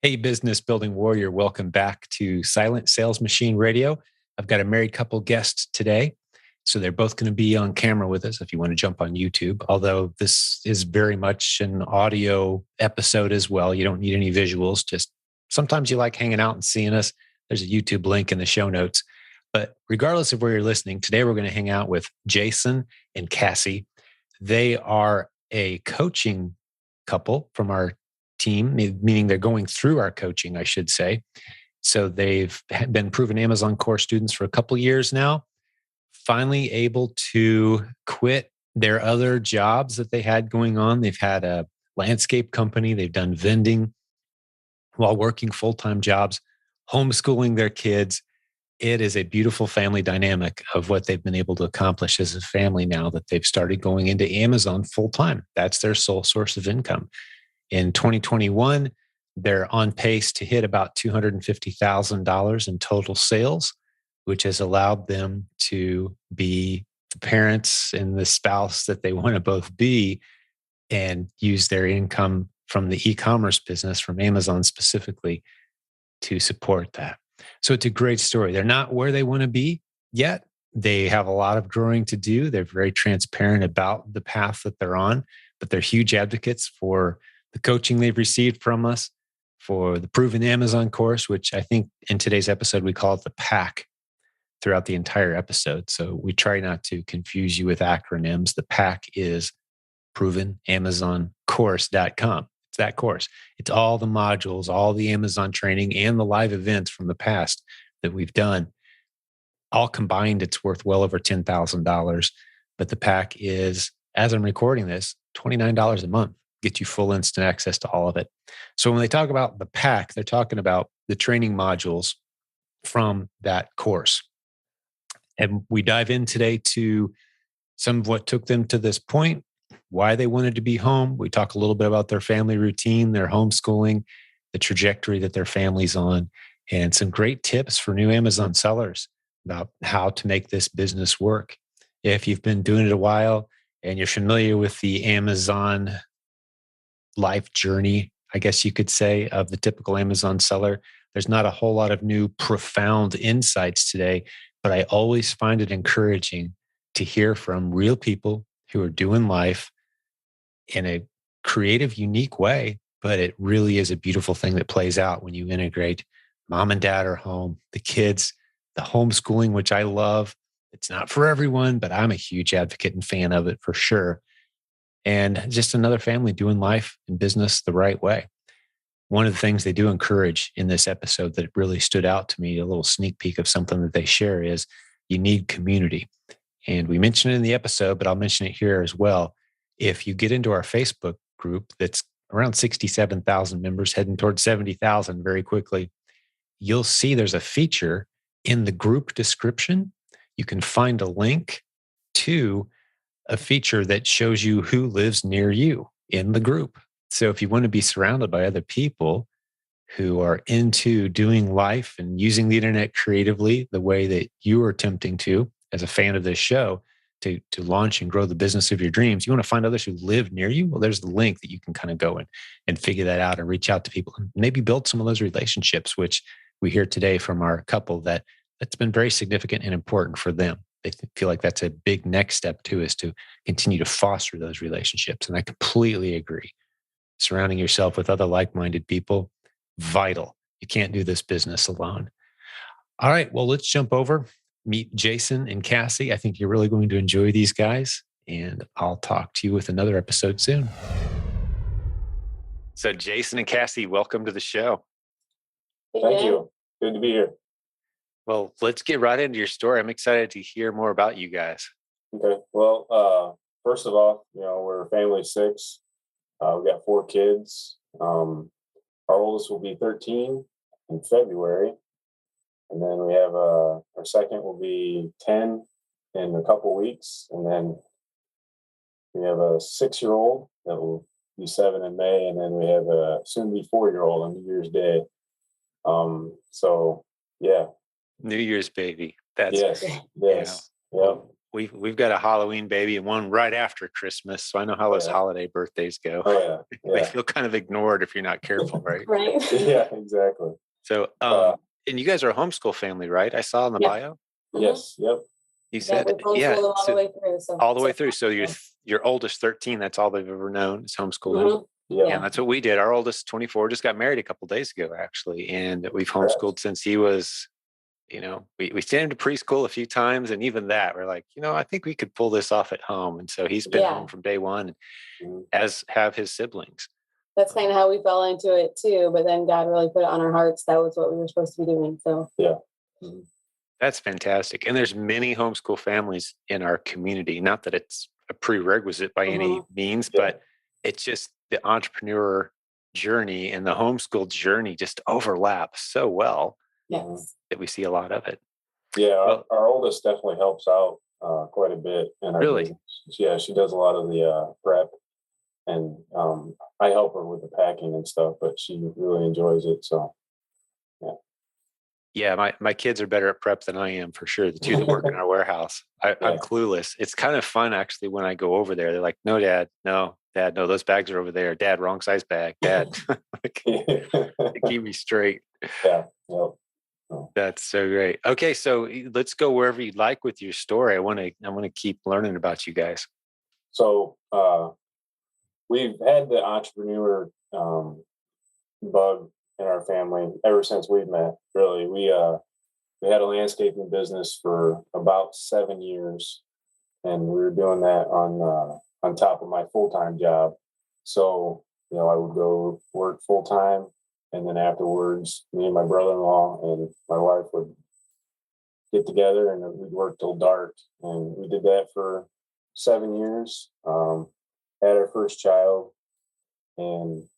Hey, business building warrior, welcome back to Silent Sales Machine Radio. I've got a married couple guest today. So they're both going to be on camera with us if you want to jump on YouTube. Although this is very much an audio episode as well. You don't need any visuals. Just sometimes you like hanging out and seeing us. There's a YouTube link in the show notes. But regardless of where you're listening, today we're going to hang out with Jason and Cassie. They are a coaching couple from our team, meaning they're going through our coaching, I should say. So they've been proven Amazon core students for a couple years now, finally able to quit their other jobs that they had going on. They've had a landscape company, they've done vending while working full-time jobs, homeschooling their kids. It is a beautiful family dynamic of what they've been able to accomplish as a family now that they've started going into Amazon full-time. That's their sole source of income. In 2021, they're on pace to hit about $250,000 in total sales, which has allowed them to be the parents and the spouse that they want to both be and use their income from the e-commerce business, from Amazon specifically, to support that. So it's a great story. They're not where they want to be yet. They have a lot of growing to do. They're very transparent about the path that they're on, but they're huge advocates for the coaching they've received from us, for the proven Amazon course, which I think in today's episode, we call it the PAC throughout the entire episode. So we try not to confuse you with acronyms. The PAC is provenamazoncourse.com. It's that course. It's all the modules, all the Amazon training, and the live events from the past that we've done. All combined, it's worth well over $10,000. But the PAC is, as I'm recording this, $29 a month. Get you full instant access to all of it. So when they talk about the PAC, they're talking about the training modules from that course. And we dive in today to some of what took them to this point, why they wanted to be home. We talk a little bit about their family routine, their homeschooling, the trajectory that their family's on, and some great tips for new Amazon sellers about how to make this business work. If you've been doing it a while and you're familiar with the Amazon life journey, I guess you could say, of the typical Amazon seller, there's not a whole lot of new profound insights today, but I always find it encouraging to hear from real people who are doing life in a creative, unique way. But it really is a beautiful thing that plays out when you integrate mom and dad are home, the kids, the homeschooling, which I love. It's not for everyone, but I'm a huge advocate and fan of it for sure. And just another family doing life and business the right way. One of the things they do encourage in this episode that really stood out to me, a little sneak peek of something that they share, is you need community. And we mentioned it in the episode, but I'll mention it here as well. If you get into our Facebook group that's around 67,000 members, heading towards 70,000 very quickly, you'll see there's a feature in the group description. You can find a link to a feature that shows you who lives near you in the group. So if you want to be surrounded by other people who are into doing life and using the internet creatively the way that you are attempting to, as a fan of this show, to launch and grow the business of your dreams, you want to find others who live near you. Well, there's the link that you can kind of go in and figure that out and reach out to people and maybe build some of those relationships, which we hear today from our couple that's been very significant and important for them. They feel like that's a big next step too, is to continue to foster those relationships. And I completely agree. Surrounding yourself with other like-minded people, vital. You can't do this business alone. All right, well, let's jump over, meet Jason and Cassie. I think you're really going to enjoy these guys, and I'll talk to you with another episode soon. So Jason and Cassie, welcome to the show. Thank you. Good to be here. Well, let's get right into your story. I'm excited to hear more about you guys. Okay. Well, first of all, we're a family of six. We've got 4 kids. Our oldest will be 13 in February. And then we have our second will be 10 in a couple weeks. And then we have a 6-year-old that will be 7 in May. And then we have a soon-to-be 4-year-old on New Year's Day. So, yeah. New Year's baby. That's yes. Yeah. we've got a Halloween baby and one right after Christmas, so I know how Oh those yeah. holiday birthdays go. Oh yeah. They Yeah. feel kind of ignored if you're not careful, right? Right. Yeah. Exactly. So, Uh, and you guys are a homeschool family, right? I saw in the Yeah. bio. yes. Yep. You Yeah, said, we've homeschooled yeah, them all the so way through. So all the way through. So your oldest 13, that's all they've ever known is homeschooling. Mhm. Yeah. Yeah, that's what we did. Our oldest 24 just got married a couple days ago, actually, and we've Congrats. homeschooled since he was. We sent him to preschool a few times, and even that, we're like, I think we could pull this off at home. And so he's been Yeah. home from day one, Mhm. as have his siblings. That's kind of how we fell into it too. But then God really put it on our hearts. That was what we were supposed to be doing. So Yeah. Mhm. That's fantastic. And there's many homeschool families in our community. Not that it's a prerequisite by any means, Yeah. but it's just the entrepreneur journey and the homeschool journey just overlap so well yes. that we see a lot of it. Yeah. Well, Our oldest definitely helps out quite a bit in our Really? business. Yeah, she does a lot of the prep, and I help her with the packing and stuff, but she really enjoys it. So yeah, my kids are better at prep than I am for sure. The two that work in our warehouse. I'm Yeah. clueless. It's kind of fun actually when I go over there. They're like, no, Dad, no, those bags are over there. Dad, wrong size bag. Dad, like, they keep me straight. Yeah. Yep. Oh. That's so great. Okay, so let's go wherever you'd like with your story. I want to keep learning about you guys. So we've had the entrepreneur bug in our family ever since we've met. Really, we had a landscaping business for about 7 years, and we were doing that on top of my full time job. So I would go work full time, and then afterwards, me and my brother in law and my wife would get together and we'd work till dark. And we did that for 7 years. Had our first child, and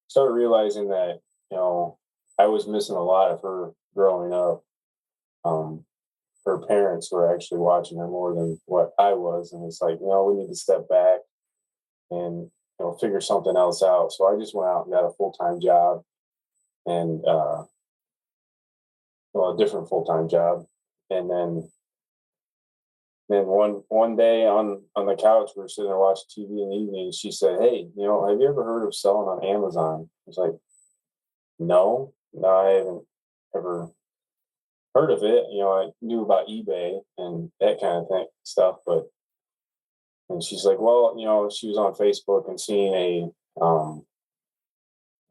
started realizing that I was missing a lot of her growing up. Um, Her parents were actually watching her more than what I was, and it's like we need to step back and figure something else out. So I just went out and got a full time job, and a different full time job, and then one day on the couch we were sitting there watching TV in the evening, and she said, "Hey, have you ever heard of selling on Amazon?" I was like, No, I haven't ever heard of it. I knew about eBay and that kind of stuff, and she's like, well, she was on Facebook and seeing uh,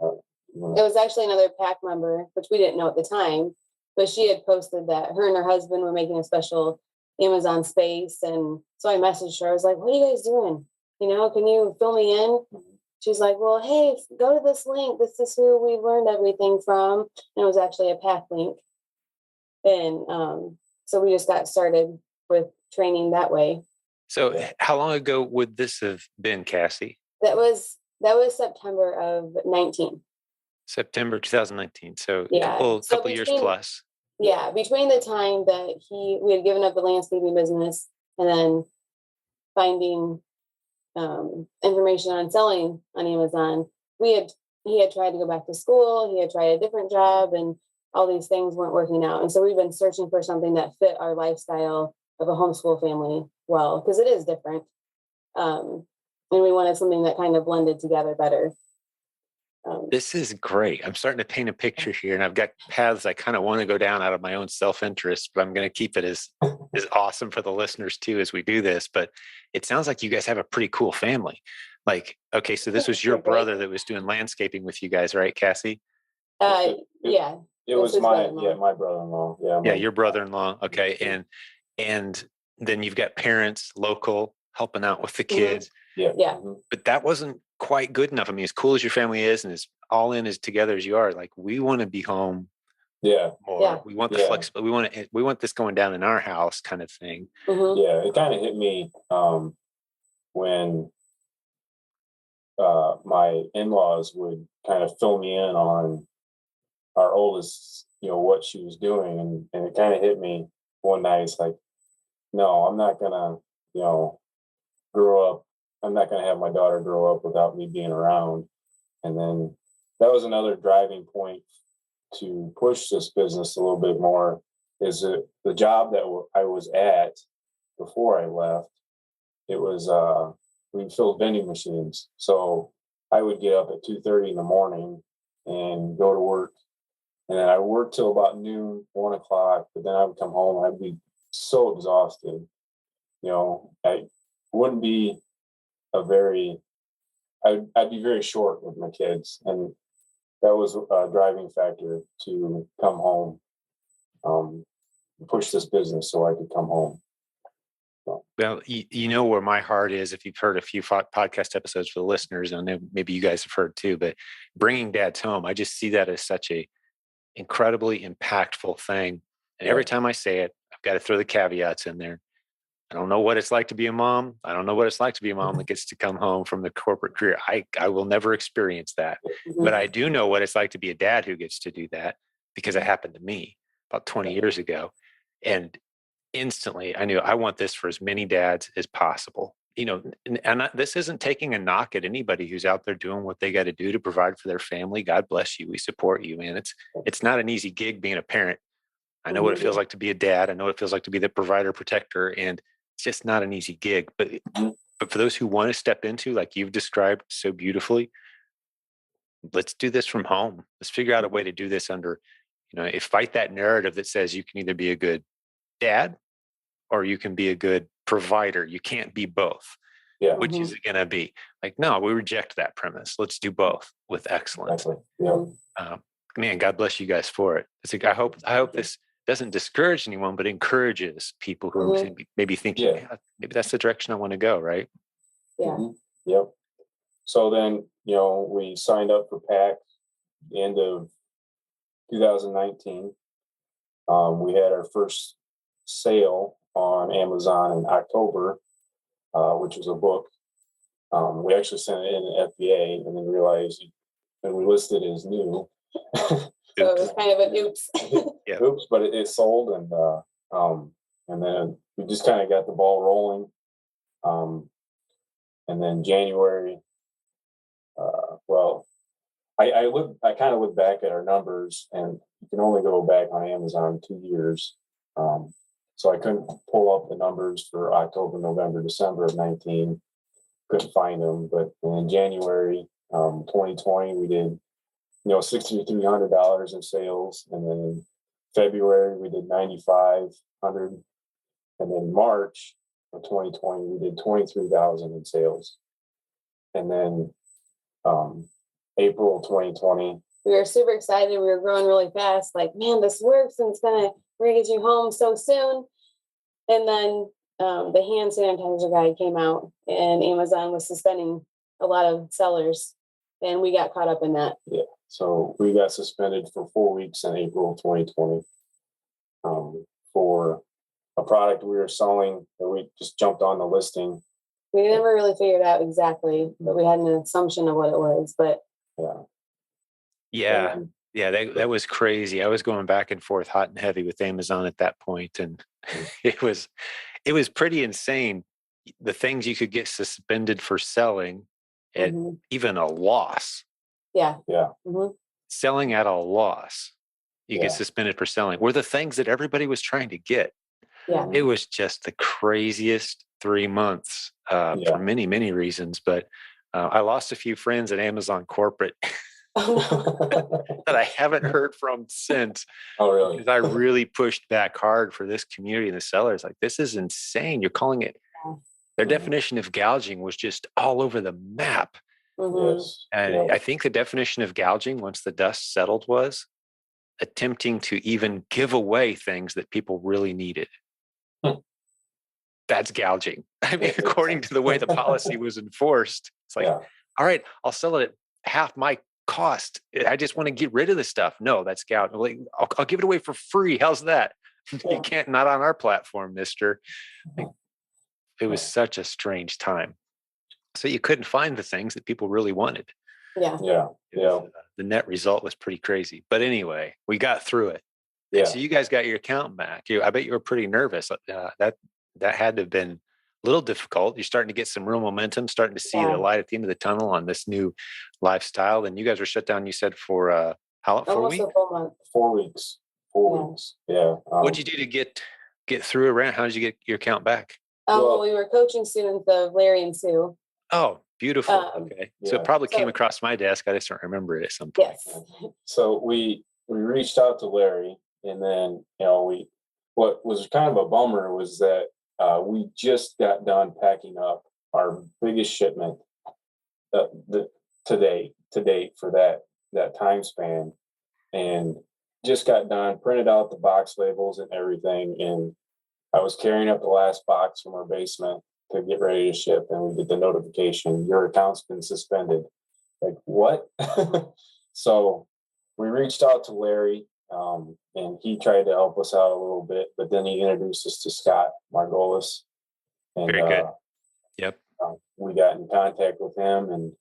It was actually another PAC member, which we didn't know at the time, but she had posted that her and her husband were making a special Amazon space. And so I messaged her. I was like, what are you guys doing? Can you fill me in? She's like, well, hey, go to this link. This is who we learned everything from. And it was actually a PAC link. And so we just got started with training that way. So how long ago would this have been, Cassie? That was September of 19. September 2019. So Yeah. couple years plus. Yeah, between the time that we had given up the landscaping business and then finding information on selling on Amazon, he had tried to go back to school. He had tried a different job, and all these things weren't working out. And so we've been searching for something that fit our lifestyle of a homeschool family well, because it is different. And we wanted something that kind of blended together better. This is great. I'm starting to paint a picture here, and I've got paths I kind of want to go down out of my own self-interest, but I'm going to keep it as awesome for the listeners too as we do this. But it sounds like you guys have a pretty cool family. Like, okay, so this was your brother that was doing landscaping with you guys, right, Cassie? Yeah. It was my brother-in-law. Yeah, your brother-in-law. Okay, and then you've got parents local helping out with the kids. Mm-hmm. Yeah. Mm-hmm. But that wasn't quite good enough. I mean, as cool as your family is and as all in as together as you are, like we want to be home. Yeah. Or we want the flexibility. We want this going down in our house kind of thing. Mm-hmm. Yeah. It kind of hit me when my in-laws would kind of fill me in on our oldest, what she was doing. And it kind of hit me one night. It's like, no, I'm not gonna, grow up. I'm not gonna have my daughter grow up without me being around. And then that was another driving point to push this business a little bit more. Is that the job that I was at before I left, it was we filled vending machines. So I would get up at 2:30 in the morning and go to work, and then I worked till about noon, 1 o'clock. But then I would come home. I'd be so exhausted. I wouldn't be a very. I'd be very short with my kids, and that was a driving factor to come home, push this business so I could come home. Well, you know where my heart is. If you've heard a few podcast episodes for the listeners, and maybe you guys have heard too, but bringing dads home, I just see that as such a incredibly impactful thing. And every time I say it, I've got to throw the caveats in there. I don't know what it's like to be a mom. I don't know what it's like to be a mom that gets to come home from the corporate career. I will never experience that. But I do know what it's like to be a dad who gets to do that, because it happened to me about 20 years ago. And instantly I knew I want this for as many dads as possible. This isn't taking a knock at anybody who's out there doing what they got to do to provide for their family. God bless you. We support you, man. It's not an easy gig being a parent. I know what it feels like to be a dad. I know what it feels like to be the provider, protector, and it's just not an easy gig. But for those who want to step into, like you've described so beautifully, let's do this from home. Let's figure out a way to do this under, fight that narrative that says you can either be a good dad or you can be a good provider. You can't be both. Yeah. Which is it going to be? Like, no, we reject that premise. Let's do both with excellence. Exactly. Yeah. Man, God bless you guys for it. I hope this doesn't discourage anyone, but encourages people who are maybe thinking, maybe that's the direction I want to go. Right. Yeah. Yep. So then, we signed up for PAC the end of 2019. We had our first sale on Amazon in October, which was a book. We actually sent it in an FBA and then realized, and we listed it as new. So it was kind of an oops. Oops, but it sold, and then we just kind of got the ball rolling. And then January, I kind of look back at our numbers, and you can only go back on Amazon 2 years. So I couldn't pull up the numbers for October, November, December of 19. Couldn't find them, but in January 2020, we did $6,300 in sales, and then February we did $9,500, and then March of 2020 we did $23,000 in sales, and then April 2020 we were super excited. We were growing really fast. Like, man, this works, and we're gonna get you home so soon. And then the hand sanitizer guide came out, and Amazon was suspending a lot of sellers, and we got caught up in that. Yeah. So we got suspended for 4 weeks in April 2020 for a product we were selling that we just jumped on the listing. We never really figured out exactly, but we had an assumption of what it was. But yeah, that was crazy. I was going back and forth hot and heavy with Amazon at that point, and it was pretty insane. The things you could get suspended for selling at even a loss. Yeah. Selling at a loss, you get suspended for selling, were the things that everybody was trying to get. Yeah. It was just the craziest 3 months for many, many reasons. But I lost a few friends at Amazon corporate that I haven't heard from since. Oh, really? Because I really pushed back hard for this community and the sellers. Like, this is insane. You're calling it. Their definition of gouging was just all over the map. Yes. And I think the definition of gouging, once the dust settled, was attempting to even give away things that people really needed. That's gouging. I mean, according to the way the policy was enforced, it's like, all right, I'll sell it at half my cost. I just want to get rid of the stuff. No, that's gouging. Like, I'll give it away for free. How's that? You can't, not on our platform, mister. Like, it was such a strange time. So you couldn't find the things that people really wanted. The net result was pretty crazy. But anyway, we got through it. Yeah. And so you guys got your account back. I bet you were pretty nervous. That had to have been a little difficult. You're starting to get some real momentum, starting to see the light at the end of the tunnel on this new lifestyle. And you guys were shut down, you said, for how long? 4 weeks? Almost a full month. 4 weeks. 4 weeks. Yeah. What'd you do to get through around? How did you get your account back? Well, we were coaching students of Larry and Sue. Oh, beautiful. Okay. So it probably came across my desk. I just don't remember it at some point. Yes. So we reached out to Larry, and then, what was kind of a bummer was that we just got done packing up our biggest shipment to date for that time span, and just got done, printed out the box labels and everything, and I was carrying up the last box from our basement to get ready to ship, and we get the notification, your account's been suspended. Like, what? So we reached out to Larry, and he tried to help us out a little bit, but then he introduced us to Scott Margolis. And very good. Yep. We got in contact with him, and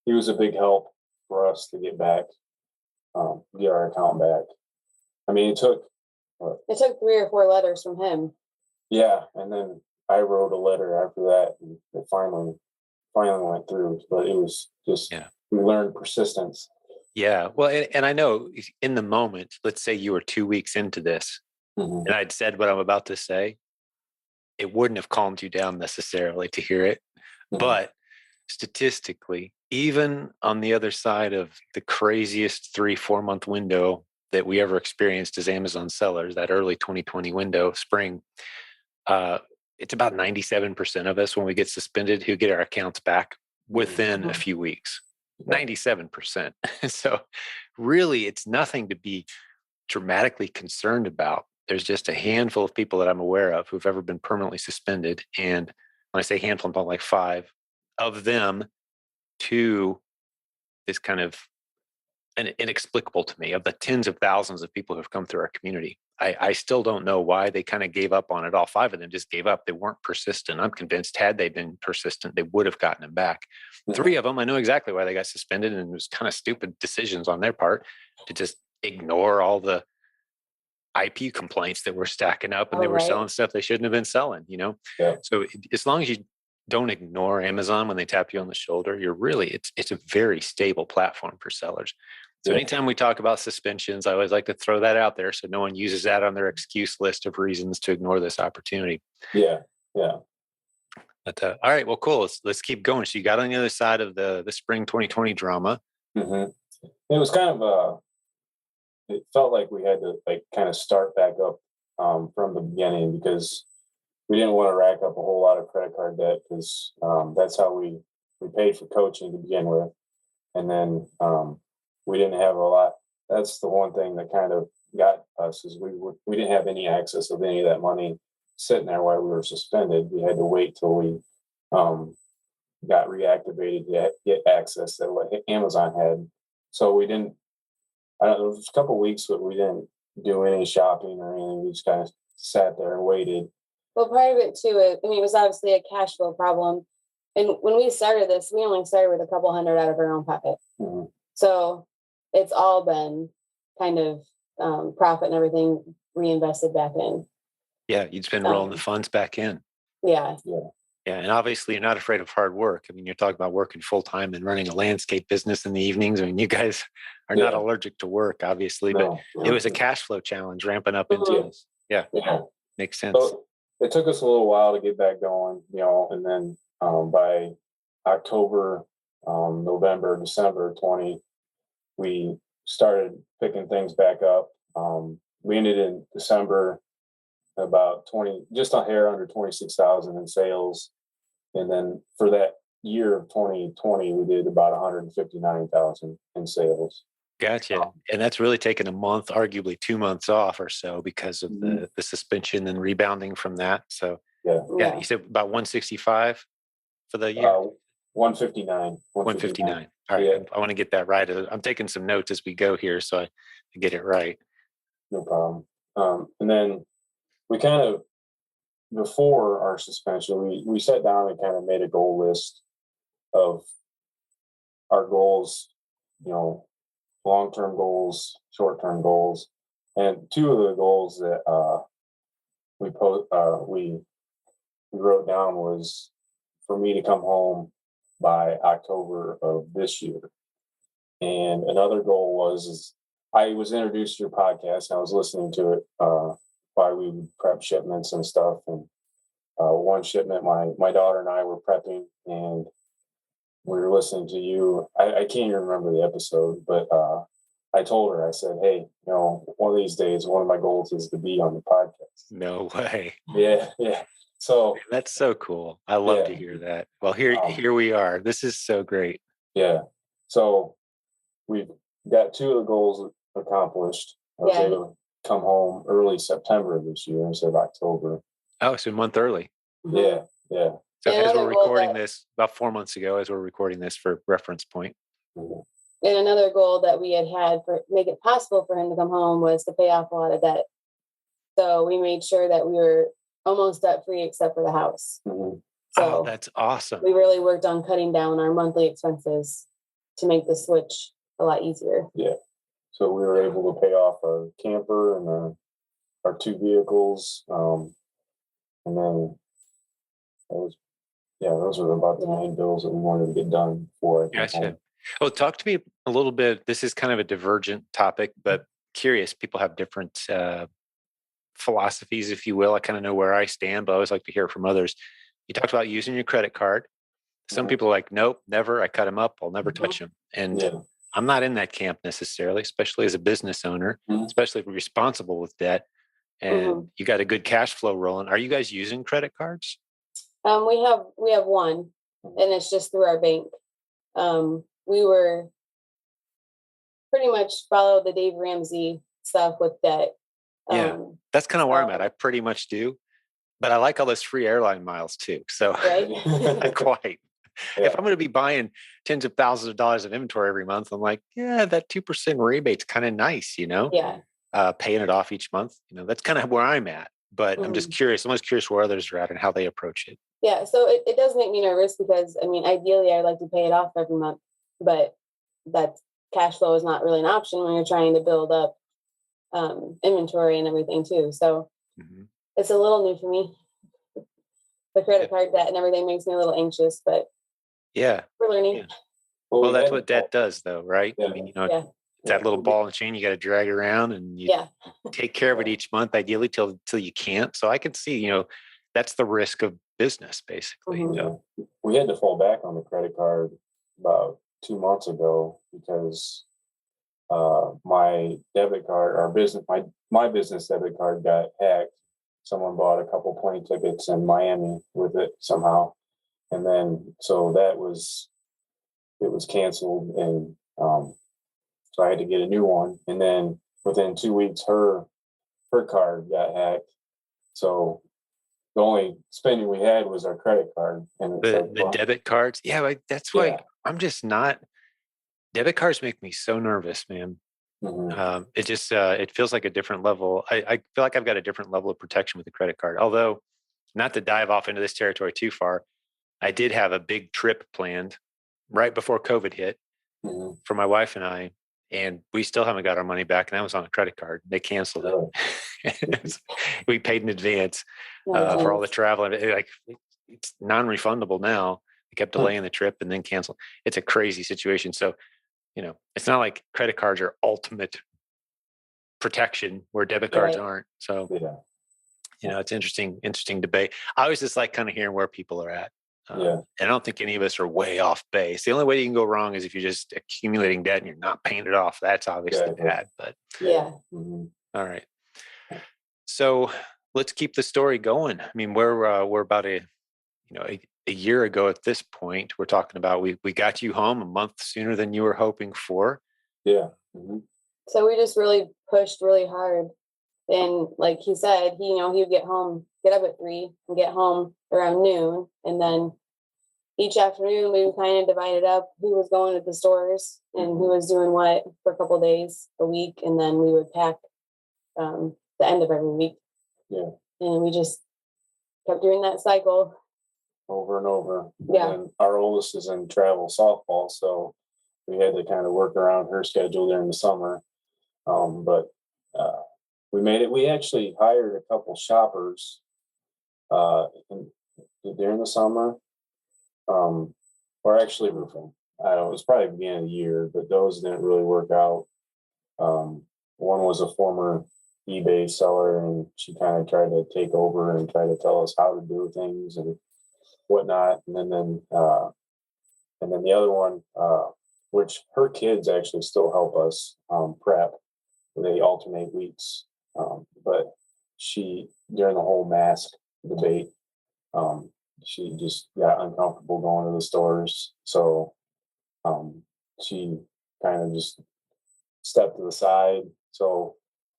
he was a big help for us to get our account back. I mean, it took 3 or 4 letters from him. Yeah, and then I wrote a letter after that, and it finally went through. But it was just we learned persistence. Yeah, well, and I know in the moment, let's say you were 2 weeks into this, and I'd said what I'm about to say, it wouldn't have calmed you down necessarily to hear it. But statistically, even on the other side of the craziest 3-4 month window that we ever experienced as Amazon sellers, that early 2020 window, spring, it's about 97% of us when we get suspended who get our accounts back within a few weeks. 97%. So really, it's nothing to be dramatically concerned about. There's just a handful of people that I'm aware of who've ever been permanently suspended. And when I say handful, I'm talking like 5 of them. 2 is kind of inexplicable to me. Of the tens of thousands of people who have come through our community, I still don't know why they kind of gave up on it. All 5 of them just gave up. They weren't persistent. I'm convinced had they been persistent, they would have gotten them back. 3 of them, I know exactly why they got suspended, and it was kind of stupid decisions on their part to just ignore all the IP complaints that were stacking up, and they were selling stuff they shouldn't have been selling, So as long as you don't ignore Amazon when they tap you on the shoulder, you're really, it's a very stable platform for sellers. So anytime we talk about suspensions, I always like to throw that out there so no one uses that on their excuse list of reasons to ignore this opportunity. Yeah. But, all right, well, cool. Let's keep going. So you got on the other side of the spring 2020 drama. It was kind of it felt like we had to kind of start back up from the beginning, because we didn't want to rack up a whole lot of credit card debt, because that's how we paid for coaching to begin with. And then we didn't have a lot. That's the one thing that kind of got us, is we didn't have any access of any of that money sitting there while we were suspended. We had to wait till we got reactivated to get access to what Amazon had. So we didn't. I don't know. There was a couple of weeks where we didn't do any shopping or anything. We just kind of sat there and waited. Well, part of it too, it was obviously a cash flow problem. And when we started this, we only started with a couple hundred out of our own pocket. So it's all been kind of profit and everything reinvested back in. Yeah, you've been rolling the funds back in. Yeah. Yeah, and obviously you're not afraid of hard work. I mean, you're talking about working full time and running a landscape business in the evenings. I mean, you guys are not allergic to work, obviously, but it was a cash flow challenge ramping up into this. Yeah, makes sense. So it took us a little while to get back going, and then by October, November, December 20, we started picking things back up. We ended in December about just a hair under 26,000 in sales. And then for that year of 2020, we did about 159,000 in sales. Gotcha. And that's really taken a month, arguably 2 months off or so, because of the suspension and rebounding from that. So yeah, you said about 165 for the year? 159. 159. All right. I want to get that right. I'm taking some notes as we go here so I get it right. No problem. And then we kind of, before our suspension, we sat down and kind of made a goal list of our goals, long-term goals, short-term goals. And 2 of the goals that we wrote down was for me to come home by October of this year. And another goal is I was introduced to your podcast, and I was listening to it while we would prep shipments and stuff. And one shipment, my daughter and I were prepping, and we were listening to you. I can't even remember the episode, but I told her, I said, hey, one of these days, one of my goals is to be on the podcast. No way. Yeah. So that's so cool. I love to yeah. hear that. Well, here we are. This is so great. Yeah. So we've got two of the goals accomplished. I was able to come home early September of this year instead of October. Oh, it's a month early. Yeah. So as we're recording this, about 4 months ago, as we're recording this for reference point. Mhm. And another goal that we had for make it possible for him to come home was to pay off a lot of debt. So we made sure that we were almost debt free except for the house. Mm-hmm. So that's awesome. We really worked on cutting down our monthly expenses to make the switch a lot easier. Yeah. So we were able to pay off our camper and our two vehicles. And then those were about the main bills that we wanted to get done before I came Gotcha. home. Well, talk to me a little bit. This is kind of a divergent topic, but curious. People have different philosophies, if you will. I kind of know where I stand, but I always like to hear from others. You talked about using your credit card. Some people are like, nope, never. I cut them up. I'll never touch them. And I'm not in that camp necessarily, especially as a business owner, especially if you're responsible with debt and you got a good cash flow rolling. Are you guys using credit cards? We have one, and it's just through our bank. We were pretty much follow the Dave Ramsey stuff with debt. Yeah, that's kind of where I'm at. I pretty much do, but I like all those free airline miles too. So not quite. Yeah. If I'm going to be buying tens of thousands of dollars of inventory every month, I'm like, yeah, that 2% rebate's kind of nice, Yeah. Paying it off each month, that's kind of where I'm at. But I'm just curious. I'm just curious where others are at and how they approach it. Yeah. So it does make me nervous because, ideally I'd like to pay it off every month, but that cash flow is not really an option when you're trying to build up inventory and everything too. So it's a little new for me. The credit card debt and everything makes me a little anxious, but we're learning. Yeah. Well, that's what debt does though, right? Yeah. I mean, that little ball and chain you got to drag around and you take care of it each month, ideally till you can't. So I can see, that's the risk of business basically. We had to fall back on the credit card about 2 months ago because my debit card, my business debit card got hacked. Someone bought a couple plane tickets in Miami with it somehow, and then so it was canceled, and so I had to get a new one. And then within 2 weeks, her card got hacked. So the only spending we had was our credit card and the debit cards. Yeah, that's why I'm just not. Debit cards make me so nervous, man. It just it feels like a different level. I feel like I've got a different level of protection with the credit card. Although, not to dive off into this territory too far, I did have a big trip planned right before COVID hit for my wife and I, and we still haven't got our money back. And that was on a credit card. They canceled it. We paid in advance for all the travel, and it's non-refundable now. They kept delaying the trip and then canceled. It's a crazy situation. So, it's not like credit cards are ultimate protection where debit cards aren't. So, it's interesting debate. I always just like kind of hearing where people are at. And I don't think any of us are way off base. The only way you can go wrong is if you're just accumulating debt and you're not paying it off. That's obviously bad. But all right. So let's keep the story going. I mean, we're about a year ago at this point. We're talking about we got you home a month sooner than you were hoping for. Yeah. So we just really pushed really hard. And like he said, he would get up at 3 and get home around noon. And then each afternoon we would kind of divide it up who was going to the stores and who was doing what for a couple of days a week. And then we would pack the end of every week. Yeah. And we just kept doing that cycle over and over. Yeah. And our oldest is in travel softball, so we had to kind of work around her schedule during the summer. But we made it. We actually hired a couple shoppers during the summer, or actually roofing. I don't know, it was probably the beginning of the year, but those didn't really work out. One was a former eBay seller, and she kind of tried to take over and try to tell us how to do things and whatnot. And then the other one, which her kids actually still help us prep. They alternate weeks, but she, during the whole mask debate, she just got uncomfortable going to the stores. So she kind of just stepped to the side. So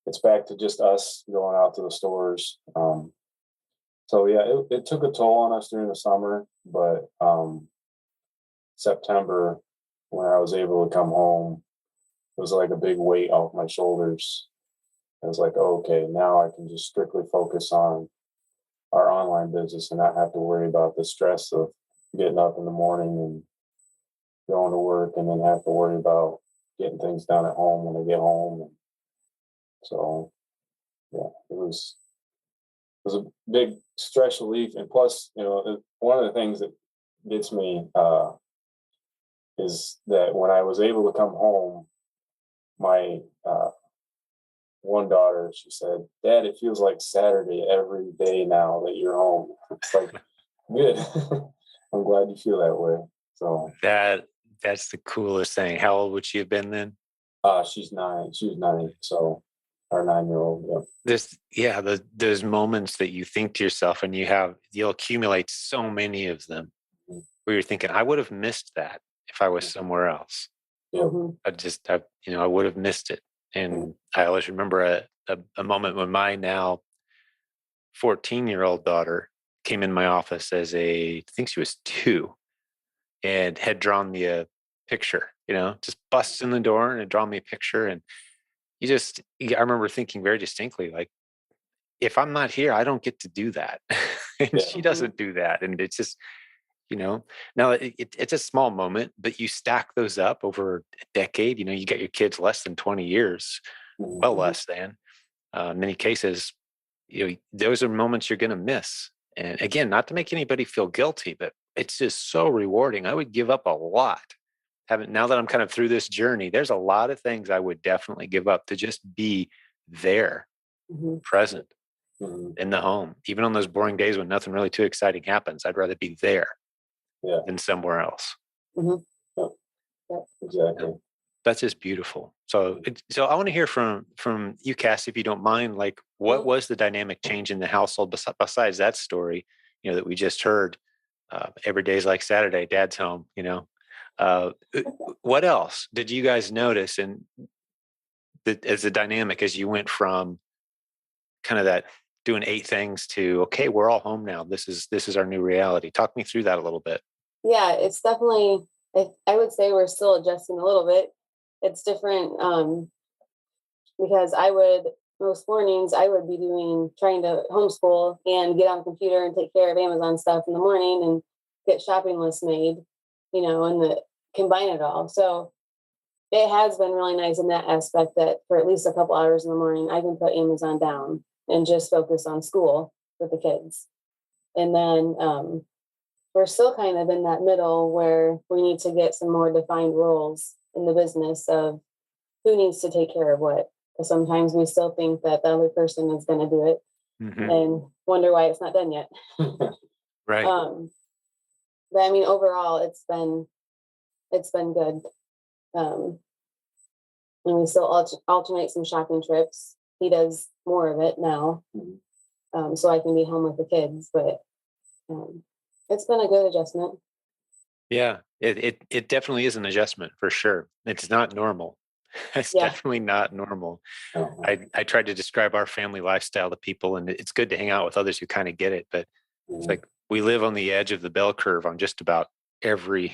it's back to just us going out to the stores. So yeah, it took a toll on us during the summer, but September, when I was able to come home, it was like a big weight off my shoulders. I was like, oh, okay, now I can just strictly focus on our online business and not have to worry about the stress of getting up in the morning and going to work and then have to worry about getting things done at home when I get home. And so yeah, it was a big stress relief. And plus, one of the things that gets me is that when I was able to come home, my one daughter, she said, "Dad, it feels like Saturday every day now that you're home." It's like, good. I'm glad you feel that way. So That's the coolest thing. How old would she have been then? she's 9. She was 9. So our 9-year-old. Yeah. Those moments that you think to yourself, and you'll accumulate so many of them Mhm. where you're thinking, I would have missed that if I was somewhere else. Yeah. I would have missed it. And I always remember a moment when my now 14-year-old daughter came in my office I think she was 2, and had drawn me a picture, just busts in the door and had drawn me a picture. And I remember thinking very distinctly, like, if I'm not here, I don't get to do that. And Yeah. she doesn't do that. And it's just, now it's a small moment, but you stack those up over a decade. You get your kids less than 20 years, well Mhm. less than. In many cases, those are moments you're going to miss. And again, not to make anybody feel guilty, but it's just so rewarding. I would give up a lot. Now that I'm kind of through this journey, there's a lot of things I would definitely give up to just be there, Mhm. present Mhm. in the home. Even on those boring days when nothing really too exciting happens, I'd rather be there Yeah. than somewhere else. Mhm. Yeah. Yep. Exactly. That's just beautiful. So I want to hear from you, Cassie, if you don't mind. Like, what Mhm. was the dynamic change in the household besides that story, that we just heard? Every day's like Saturday. Dad's home. Uh, what else did you guys notice? And as a dynamic as you went from kind of that doing 8 things to, okay, we're all home now. This is our new reality. Talk me through that a little bit. Yeah, it's definitely. I would say we're still adjusting a little bit. It's different because most mornings I would be trying to homeschool and get on the computer and take care of Amazon stuff in the morning and get shopping lists made, and combine it all. So it has been really nice in that aspect that for at least a couple hours in the morning, I can put Amazon down and just focus on school with the kids. And then we're still kind of in that middle where we need to get some more defined roles in the business of who needs to take care of what. Because sometimes we still think that the other person is going to do it Mm-hmm. and wonder why it's not done yet. Right. But I mean, overall, it's been good. And we still alternate some shopping trips. He does more of it now, so I can be home with the kids. But it's been a good adjustment. Yeah, it definitely is an adjustment for sure. It's not normal. It's Yeah. definitely not normal. Uh-huh. I tried to describe our family lifestyle to people, and it's good to hang out with others who kind of get it. But it's like we live on the edge of the bell curve on just about every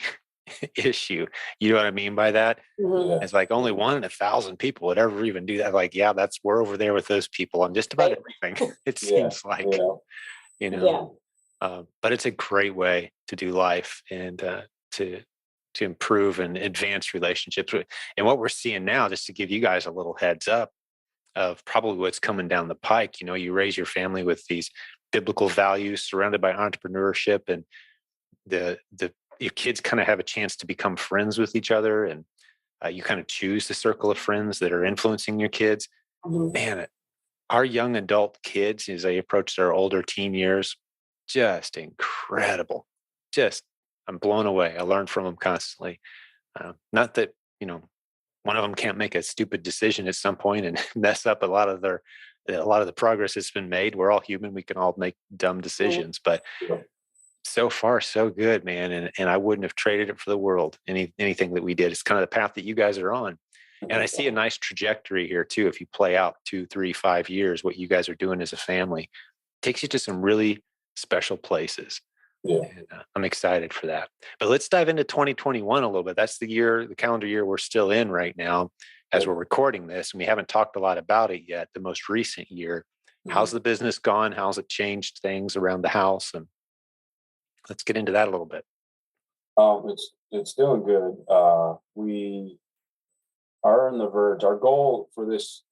issue. You know what I mean by that? Mhm. Yeah. It's like only 1 in 1,000 people would ever even do that. Like, yeah, we're over there with those people on just about Right. everything. It Yeah. seems like, Yeah. Yeah. but it's a great way to do life and to improve and advance relationships. And what we're seeing now, just to give you guys a little heads up of probably what's coming down the pike. You raise your family with these biblical values, surrounded by entrepreneurship, and your kids kind of have a chance to become friends with each other, and you kind of choose the circle of friends that are influencing your kids. Mhm. Man, our young adult kids, as they approach their older teen years, just incredible. Just, I'm blown away. I learn from them constantly. Not that, one of them can't make a stupid decision at some point and mess up a lot of the progress that's been made. We're all human. We can all make dumb decisions, but Yeah. so far so good, man. And I wouldn't have traded it for the world. Anything that we did. It's kind of the path that you guys are on. And I see a nice trajectory here too. If you play out 2, 3, 5 years, what you guys are doing as a family takes you to some really special places. Yeah. And I'm excited for that. But let's dive into 2021 a little bit. That's the calendar year we're still in right now as we're recording this. And we haven't talked a lot about it yet, the most recent year. How's the business gone? How's it changed things around the house? And let's get into that a little bit. It's doing good. We are on the verge. Our goal for this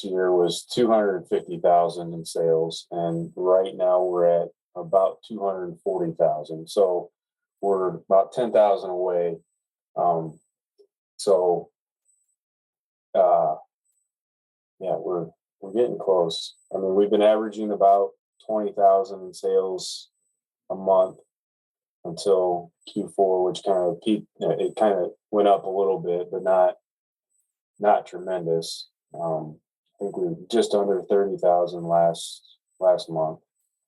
year was 250,000 in sales, and right now we're at about 240,000. So we're about 10,000 away. So yeah, we're getting close. I mean, we've been averaging about 20,000 in sales a month until Q4, which kind of peaked. It kind of went up a little bit, but not tremendous. I think we were just under 30,000 last month,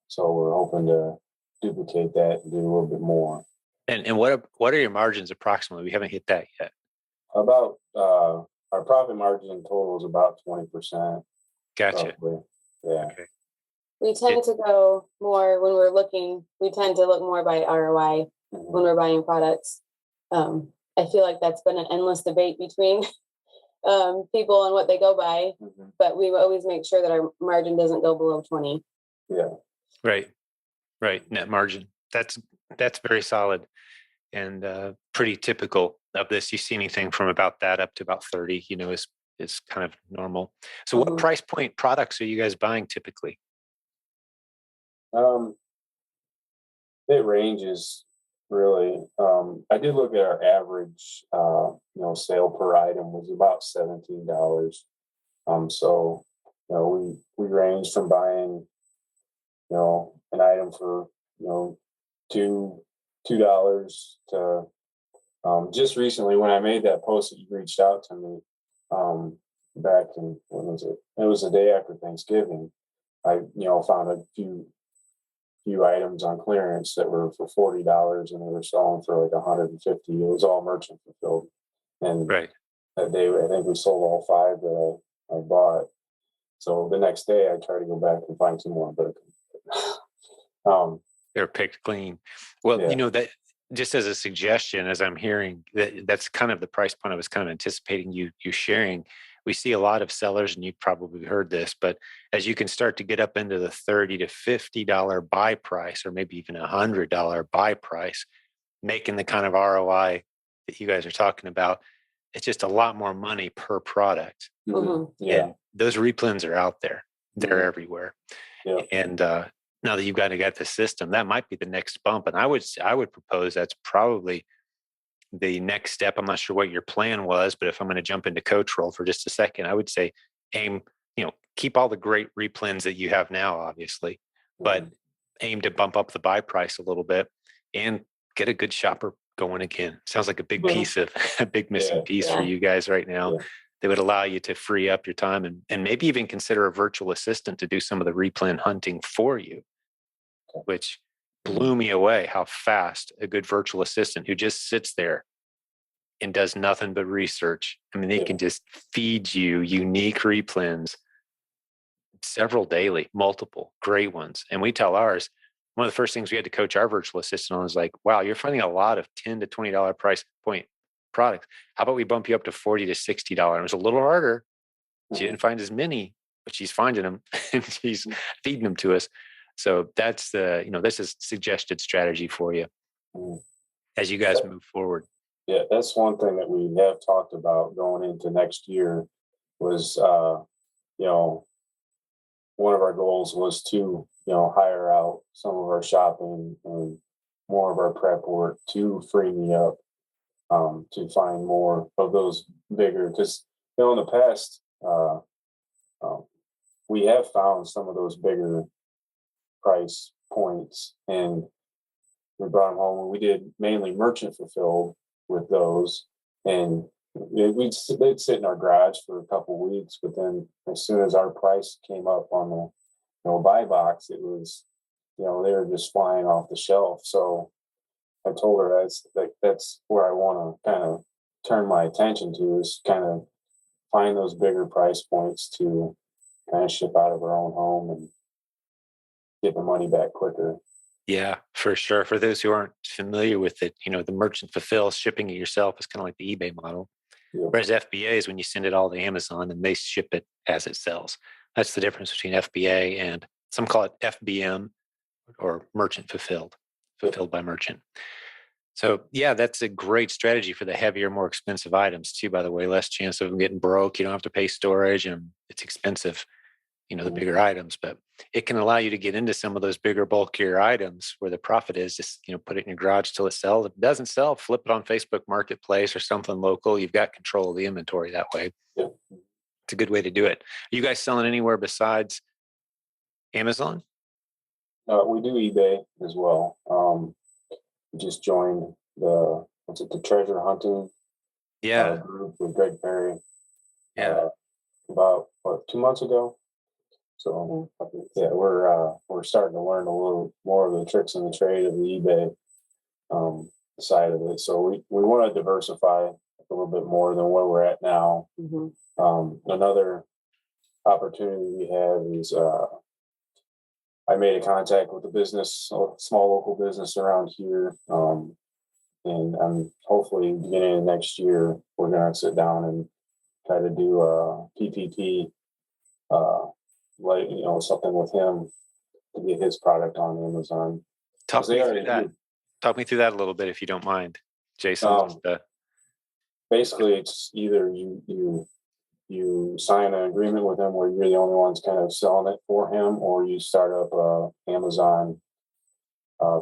so we're hoping to duplicate that and do a little bit more. And what are your margins approximately? We haven't hit that yet. About our profit margin in total is about 20%. Gotcha. Roughly. Yeah. Okay. We tend to go more when we're looking. We tend to look more by ROI when we're buying products. I feel like that's been an endless debate between people and what they go by, but we always make sure that our margin doesn't go below 20. Yeah. Right. Net margin. That's very solid and pretty typical of this. You see anything from about that up to about 30, is kind of normal. So what price point products are you guys buying typically? It ranges really. I did look at our average, sale per item was about $17. So, we range from buying, an item for, $2 to, just recently when I made that post that you reached out to me, back in, when was it? It was the day after Thanksgiving. I, found a few items on clearance that were for $40 and they were selling for like 150. It was all merchant fulfilled. And Right. that day, I think we sold all 5 that I bought. So the next day I tried to go back and find some more, but They're picked clean. Well, yeah. that just as a suggestion, as I'm hearing, that's kind of the price point I was kind of anticipating you sharing. We see a lot of sellers, and you've probably heard this, but as you can start to get up into the $30 to $50 buy price, or maybe even $100 buy price, making the kind of ROI that you guys are talking about, it's just a lot more money per product. Yeah. And those replens are out there; they're everywhere. Yeah. And now that you've got the system, that might be the next bump. And I would propose that's probably the next step. I'm not sure what your plan was, but if I'm going to jump into coach role for just a second, I would say keep all the great replens that you have now, obviously, but aim to bump up the buy price a little bit and get a good shopper going again. Sounds like a big piece of a big missing piece for you guys right now. Yeah. That would allow you to free up your time and maybe even consider a virtual assistant to do some of the replen hunting for you, which blew me away how fast a good virtual assistant who just sits there and does nothing but research. I mean, they can just feed you unique replens, several daily, multiple great ones. And we tell ours, one of the first things we had to coach our virtual assistant on is like, wow, you're finding a lot of $10 to $20 price point products. How about we bump you up to $40 to $60? It was a little harder. She didn't find as many, but she's finding them and she's feeding them to us. So that's this is suggested strategy for you as you guys move forward. Yeah, that's one thing that we have talked about going into next year was, one of our goals was to, hire out some of our shopping and more of our prep work to free me up, to find more of those bigger, because, in the past, we have found some of those bigger price points, and we brought them home. We did mainly merchant fulfilled with those, and they'd sit in our garage for a couple of weeks. But then, as soon as our price came up on the buy box, it was they were just flying off the shelf. So I told her that's where I want to kind of turn my attention to, is kind of find those bigger price points to kind of ship out of our own home and get the money back quicker. Yeah, for sure. For those who aren't familiar with it, the merchant fulfill, shipping it yourself is kind of like the eBay model. Yeah. Whereas FBA is when you send it all to Amazon and they ship it as it sells. That's the difference between FBA and some call it FBM, or merchant fulfilled by merchant. So yeah, that's a great strategy for the heavier, more expensive items too, by the way. Less chance of them getting broke. You don't have to pay storage, and it's expensive, the bigger items, but it can allow you to get into some of those bigger, bulkier items where the profit is just, put it in your garage till it sells. If it doesn't sell, flip it on Facebook Marketplace or something local. You've got control of the inventory that way. Yeah. It's a good way to do it. Are you guys selling anywhere besides Amazon? We do eBay as well. We just joined the treasure hunting Yeah. group with Greg Perry Yeah. about 2 months ago. So yeah, we're starting to learn a little more of the tricks in the trade of the eBay side of it. So we want to diversify a little bit more than where we're at now. Another opportunity we have is I made a contact with a small local business around here, and I'm hopefully beginning of next year we're going to sit down and try to do a PPP, something with him to get his product on Amazon. Talk me through that. Talk me through that a little bit, if you don't mind, Jason. Basically, it's either you sign an agreement with him where you're the only ones kind of selling it for him, or you start up a Amazon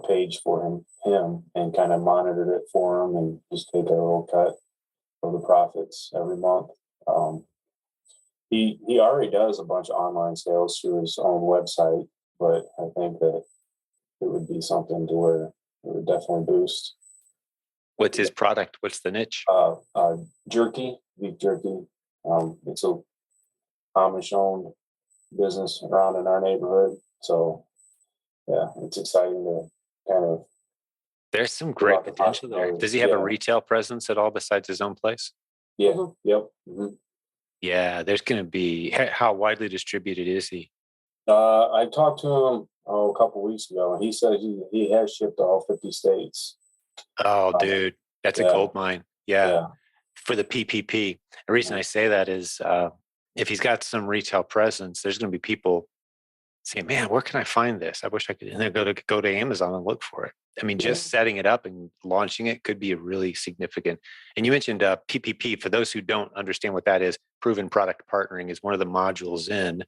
page for him and kind of monitor it for him and just take a little cut of the profits every month. He already does a bunch of online sales through his own website, but I think that it would be something to where it would definitely boost. What's his product? What's the niche? Jerky, beef jerky. It's a Amish-owned business around in our neighborhood. So, yeah, it's exciting to kind of. There's some great potential there. Does he have a retail presence at all besides his own place? Yeah. Yep. Mm-hmm. Yeah, there's going to be. How widely distributed is he? I talked to him a couple of weeks ago, and he said he has shipped to all 50 states. Oh, dude, that's a gold mine. Yeah. For the PPP. The reason I say that is if he's got some retail presence, there's going to be people saying, "Man, where can I find this? I wish I could." And then go to Amazon and look for it. I mean, just setting it up and launching it could be a really significant. And you mentioned PPP. For those who don't understand what that is, proven product partnering is one of the modules in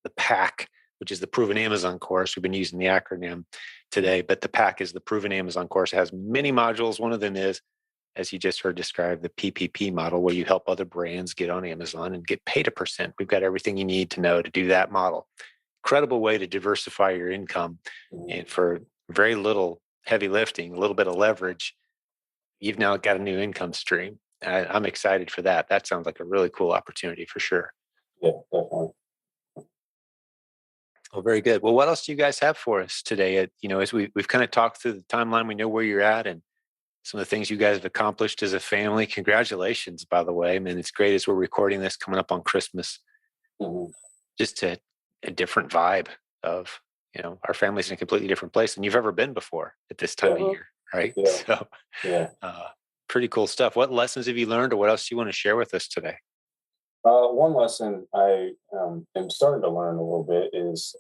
the PAC, which is the Proven Amazon course. We've been using the acronym today, but the PAC is the Proven Amazon course. It has many modules. One of them is, as you just heard described, the PPP model, where you help other brands get on Amazon and get paid a percent. We've got everything you need to know to do that model. Incredible way to diversify your income. And for very little heavy lifting, a little bit of leverage, you've now got a new income stream. I'm excited for that. That sounds like a really cool opportunity for sure. Yeah, definitely. Well, very good. Well, what else do you guys have for us today? As we've kind of talked through the timeline, we know where you're at and some of the things you guys have accomplished as a family. Congratulations, by the way. I mean, it's great as we're recording this coming up on Christmas. Just a different vibe of, our family's in a completely different place than you've ever been before at this time of year, right? Yeah. So, pretty cool stuff. What lessons have you learned, or what else do you want to share with us today? One lesson I am starting to learn a little bit is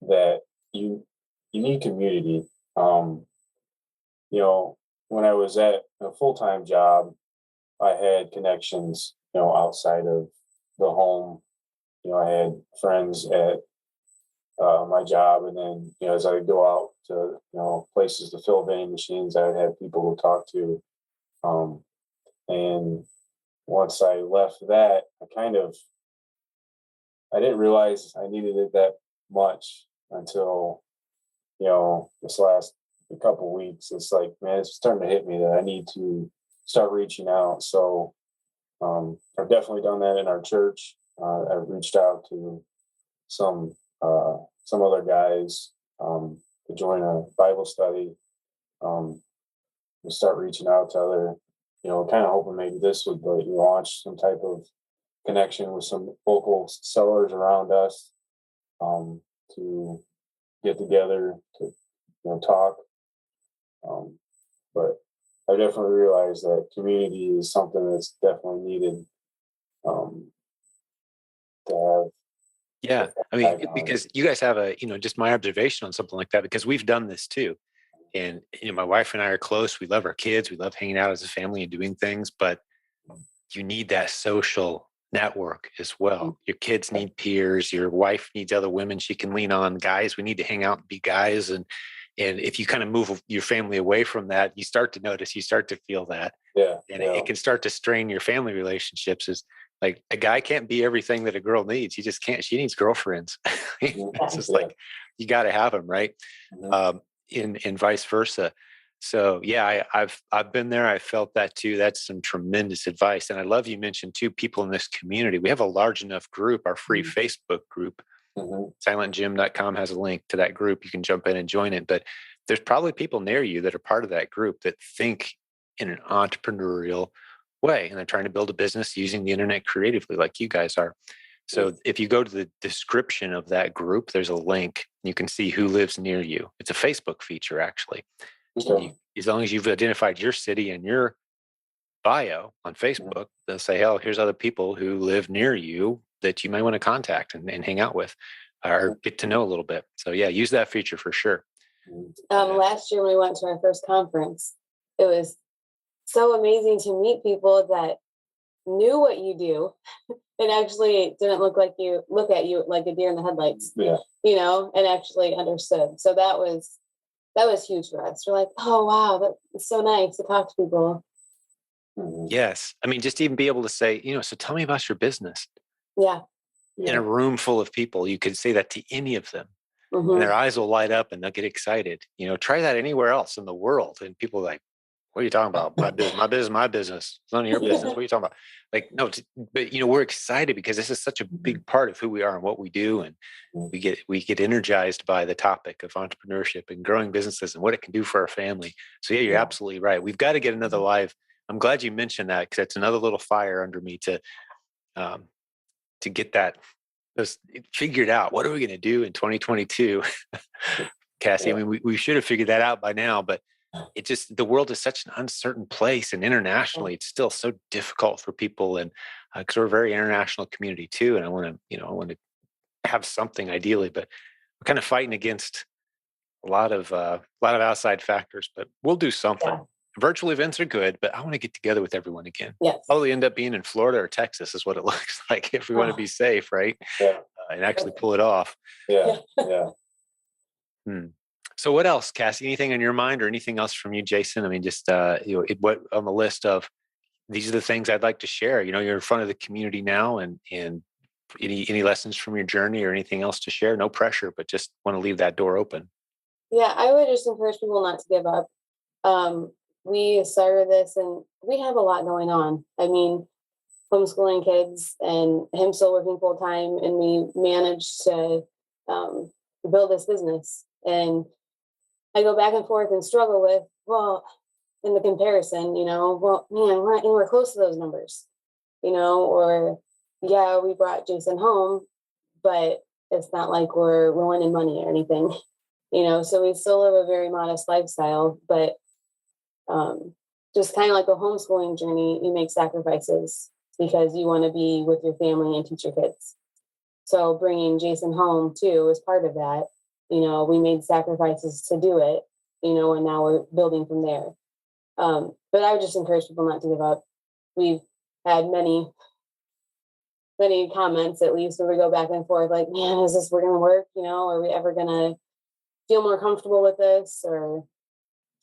that you need community. When I was at a full-time job, I had connections, outside of the home. I had friends at my job, and then as I go out to places to fill vending machines, I would have people to talk to. And once I left that, I kind of I didn't realize I needed it that much until, this last couple weeks. It's like, man, it's starting to hit me that I need to start reaching out. So I've definitely done that in our church. I've reached out to some some other guys to join a Bible study. And start reaching out to other, kind of hoping maybe this would like launch some type of connection with some local sellers around us, to get together to talk. But I definitely realize that community is something that's definitely needed, um, to Yeah. I have mean, background. because you guys have just my observation on something like that, because we've done this too. And, my wife and I are close. We love our kids. We love hanging out as a family and doing things, but you need that social network as well. Your kids need peers. Your wife needs other women she can lean on. Guys, we need to hang out and be guys. And if you kind of move your family away from that, you start to notice, you start to feel that. Yeah, And it can start to strain your family relationships. Is like a guy can't be everything that a girl needs. He just can't. She needs girlfriends. It's just like you got to have them, right? Mhm. And vice versa. So yeah, I've been there. I felt that too. That's some tremendous advice. And I love you mentioned too, people in this community. We have a large enough group, our free Facebook group. silentgym.com has a link to that group. You can jump in and join it. But there's probably people near you that are part of that group that think in an entrepreneurial way, and they're trying to build a business using the internet creatively like you guys are. So if you go to the description of that group, there's a link. You can see who lives near you. It's a Facebook feature, actually. And as long as you've identified your city and your bio on Facebook, they'll say, "Oh, here's other people who live near you that you might want to contact and hang out with or get to know a little bit." So yeah, use that feature for sure. Last year when we went to our first conference, it was so amazing to meet people that knew what you do and actually didn't look at you like a deer in the headlights. Yeah. And actually understood. So that was huge for us. We're like, oh wow, that's so nice to talk to people. Yes. I mean, just even be able to say, so tell me about your business. Yeah. In a room full of people, you could say that to any of them. And their eyes will light up and they'll get excited. Try that anywhere else in the world. And people are like, what are you talking about? My business, my business, my business. It's none of your business. What are you talking about? Like, no, but we're excited because this is such a big part of who we are and what we do. And we get energized by the topic of entrepreneurship and growing businesses and what it can do for our family. So yeah, you're absolutely right. We've got to get another live. I'm glad you mentioned that because it's another little fire under me to get that just figured out. What are we going to do in 2022? Cassie, I mean, we should have figured that out by now, but the world is such an uncertain place, and internationally it's still so difficult for people. And because we're a very international community too. And I want to have something ideally, but we're kind of fighting against a lot of outside factors, but we'll do something. Yeah. Virtual events are good, but I want to get together with everyone again. Yes. Probably end up being in Florida or Texas is what it looks like if we want to be safe, right? Yeah. And actually pull it off. Yeah. Yeah. So what else, Cassie? Anything on your mind or anything else from you, Jason? I mean, just what on the list of these are the things I'd like to share. You're in front of the community now, and any lessons from your journey or anything else to share? No pressure, but just want to leave that door open. Yeah, I would just encourage people not to give up. We started this and we have a lot going on. I mean, homeschooling kids and him still working full time, and we managed to build this business. And I go back and forth and struggle with, well, in the comparison, well, man, we're not anywhere close to those numbers, or yeah, we brought Jason home, but it's not like we're rolling in money or anything, so we still live a very modest lifestyle, but just kind of like a homeschooling journey, you make sacrifices because you want to be with your family and teach your kids. So bringing Jason home too is part of that. We made sacrifices to do it, and now we're building from there. But I would just encourage people not to give up. We've had many comments, at least, where we go back and forth, like, man, is this going to work? Are we ever going to feel more comfortable with this? Or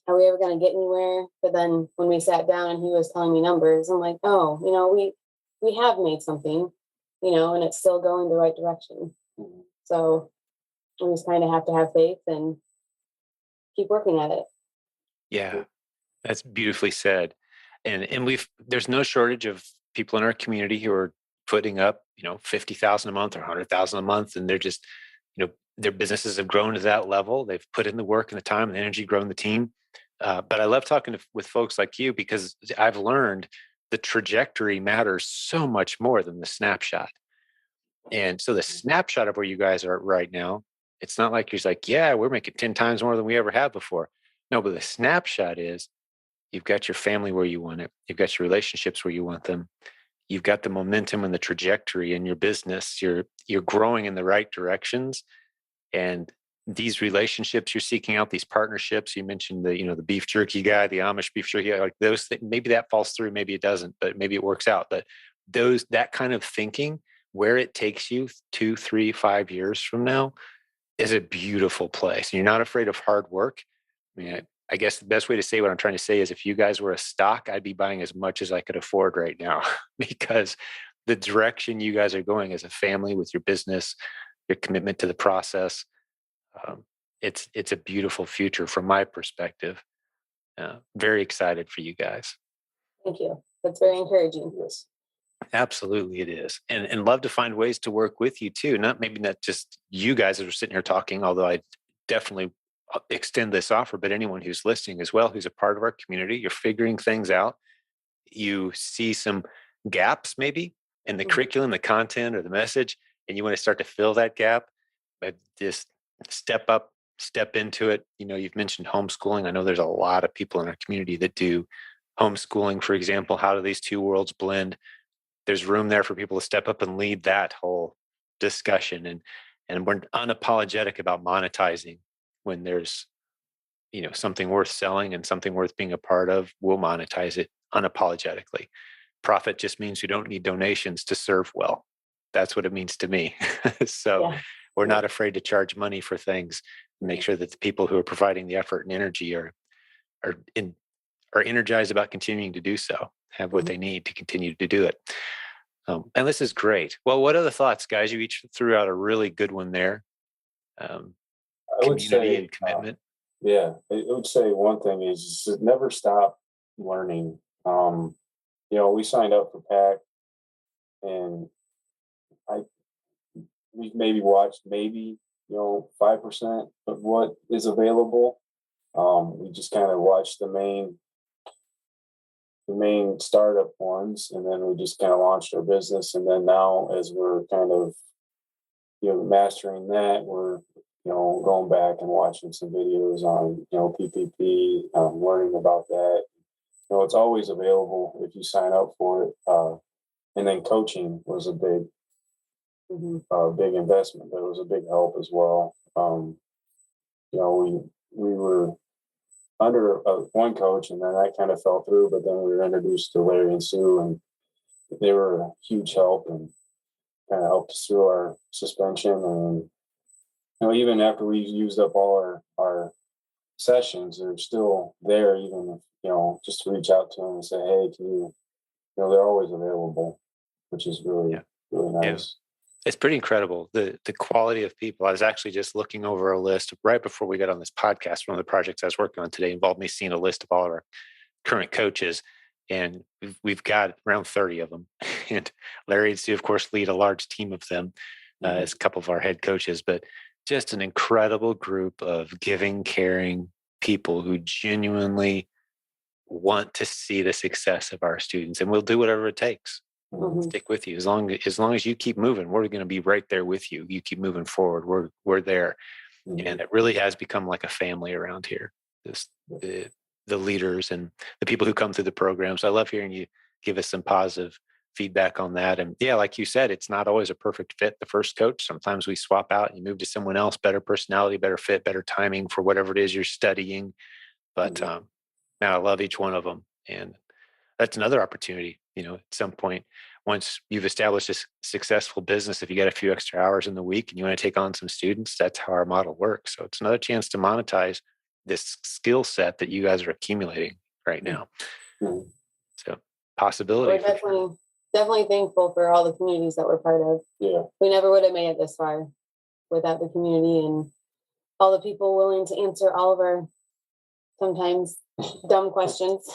are we ever going to get anywhere? But then when we sat down and he was telling me numbers, I'm like, oh, we have made something. and it's still going the right direction. So we just kind of have to have faith and keep working at it. Yeah, that's beautifully said. And there's no shortage of people in our community who are putting up, 50,000 a month or 100,000 a month. And they're just, their businesses have grown to that level. They've put in the work and the time and the energy, grown the team. But I love talking with folks like you, because I've learned the trajectory matters so much more than the snapshot. And so the snapshot of where you guys are right now, it's not like you're like, yeah, we're making 10 times more than we ever have before. No, but the snapshot is you've got your family where you want it. You've got your relationships where you want them. You've got the momentum and the trajectory in your business. You're growing in the right directions. And these relationships you're seeking out, these partnerships, you mentioned the beef jerky guy, the Amish beef jerky guy, like those things, maybe that falls through, maybe it doesn't, but maybe it works out. But that kind of thinking, where it takes you 2, 3, 5 years from now, is a beautiful place. And you're not afraid of hard work. I mean, I guess the best way to say what I'm trying to say is, if you guys were a stock, I'd be buying as much as I could afford right now, because the direction you guys are going as a family with your business, your commitment to the process, it's a beautiful future from my perspective. Very excited for you guys. Thank you. That's very encouraging. Yes. Absolutely, it is, and love to find ways to work with you too. Maybe not just you guys that are sitting here talking, although I definitely extend this offer, but anyone who's listening as well, who's a part of our community. You're figuring things out. You see some gaps maybe in the curriculum, the content, or the message, and you want to start to fill that gap. But just step up, step into it. You've mentioned homeschooling. I know there's a lot of people in our community that do homeschooling, for example. How do these two worlds blend? There's room there for people to step up and lead that whole discussion. And we're unapologetic about monetizing. When there's something worth selling and something worth being a part of, we'll monetize it unapologetically. Profit just means we don't need donations to serve well. That's what it means to me. So we're not afraid to charge money for things, and make sure that the people who are providing the effort and energy are energized about continuing to do so, have what they need to continue to do it. And this is great. Well, what other thoughts, guys? You each threw out a really good one there. I would Community say, and commitment. I would say one thing is just never stop learning. We signed up for PAC, and I we've maybe watched 5% of what is available. We just kind of watched the main startup ones, and then we just kind of launched our business. And then now, as we're kind of mastering that, we're going back and watching some videos on PPP, learning about that. It's always available if you sign up for it. And then coaching was a big investment. That was a big help as well. We were under one coach, and then that kind of fell through. But then we were introduced to Larry and Sue, and they were a huge help and kind of helped us through our suspension. And even after we used up all our sessions, they're still there. Even if, just to reach out to them and say, hey, can you? They're always available, which is really really nice. Yeah. It's pretty incredible, the quality of people. I was actually just looking over a list right before we got on this podcast. One of the projects I was working on today involved me seeing a list of all of our current coaches, and we've got around 30 of them. And Larry and Sue, of course, lead a large team of them as a couple of our head coaches, but just an incredible group of giving, caring people who genuinely want to see the success of our students, and we'll do whatever it takes. Stick with you as long as you keep moving. We're going to be right there with you. You keep moving forward. We're there, and it really has become like a family around here. The leaders and the people who come through the programs. I love hearing you give us some positive feedback on that. And like you said, it's not always a perfect fit. The first coach, sometimes we swap out and you move to someone else, better personality, better fit, better timing for whatever it is you're studying. But man, I love each one of them, and that's another opportunity. At some point, once you've established a successful business, if you got a few extra hours in the week and you want to take on some students, that's how our model works. So it's another chance to monetize this skill set that you guys are accumulating right now. So possibility. We're definitely thankful for all the communities that we're part of. Yeah. We never would have made it this far without the community and all the people willing to answer all of our sometimes dumb questions.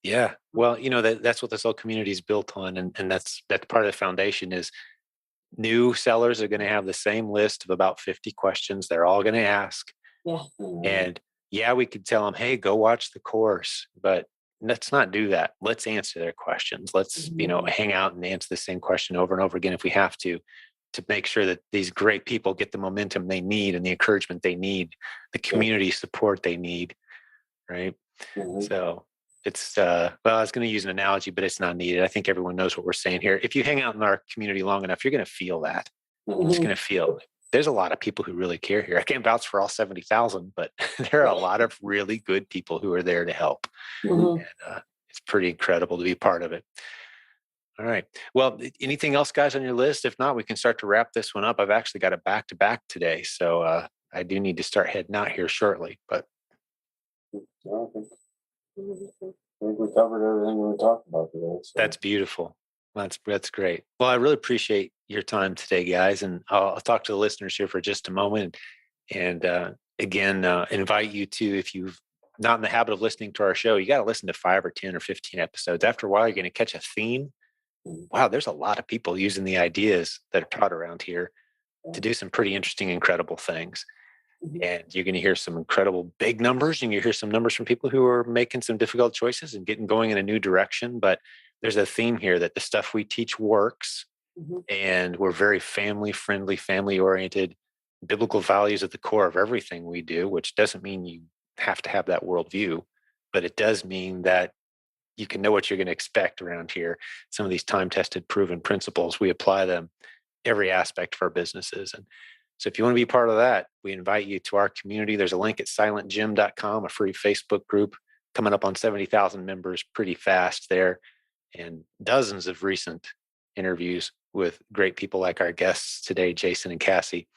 Yeah. Well, that's what this whole community is built on. And that's part of the foundation is new sellers are going to have the same list of about 50 questions they're all going to ask. Yeah. And yeah, we could tell them, hey, go watch the course, but let's not do that. Let's answer their questions. Let's, hang out and answer the same question over and over again if we have to make sure that these great people get the momentum they need and the encouragement they need, the community support they need. Right. So it's, I was going to use an analogy, but it's not needed. I think everyone knows what we're saying here. If you hang out in our community long enough, you're going to feel that. You're just going to feel there's a lot of people who really care here. I can't vouch for all 70,000, but there are a lot of really good people who are there to help. And, it's pretty incredible to be part of it. All right. Well, anything else, guys, on your list? If not, we can start to wrap this one up. I've actually got a back-to-back today, so I do need to start heading out here shortly. But I think we covered everything we talked about today. So. That's beautiful. That's great. Well, I really appreciate your time today, guys, and I'll talk to the listeners here for just a moment. And again, invite you to, if you've not in the habit of listening to our show, you got to listen to 5 or 10 or 15 episodes. After a while, you're going to catch a theme. Wow, there's a lot of people using the ideas that are taught around here to do some pretty interesting, incredible things. And you're going to hear some incredible big numbers, and you hear some numbers from people who are making some difficult choices and getting going in a new direction. But there's a theme here that the stuff we teach works, and we're very family-friendly, family-oriented, biblical values at the core of everything we do, which doesn't mean you have to have that worldview, but it does mean that you can know what you're going to expect around here. Some of these time-tested, proven principles, we apply them every aspect of our businesses. And so if you want to be part of that, we invite you to our community. There's a link at silentgym.com, a free Facebook group coming up on 70,000 members pretty fast there, and dozens of recent interviews with great people like our guests today, Jason and Cassie.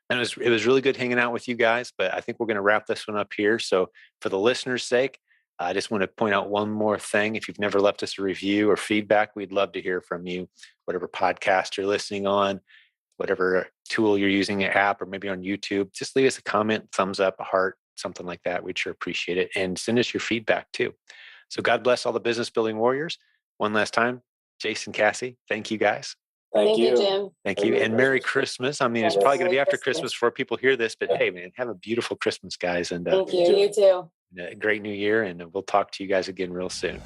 And it was really good hanging out with you guys, but I think we're going to wrap this one up here. So for the listeners' sake, I just want to point out one more thing. If you've never left us a review or feedback, we'd love to hear from you, whatever podcast you're listening on, whatever tool you're using, an app, or maybe on YouTube. Just leave us a comment, thumbs up, a heart, something like that. We'd sure appreciate it. And send us your feedback too. So God bless all the business building warriors. One last time, Jason, Cassie, thank you guys. Thank you, Jim. Thank you. And Merry Christmas. I mean, it's probably going to be after Christmas before people hear this, but hey, man, have a beautiful Christmas, guys. And thank you. You too. a great new year. And we'll talk to you guys again real soon.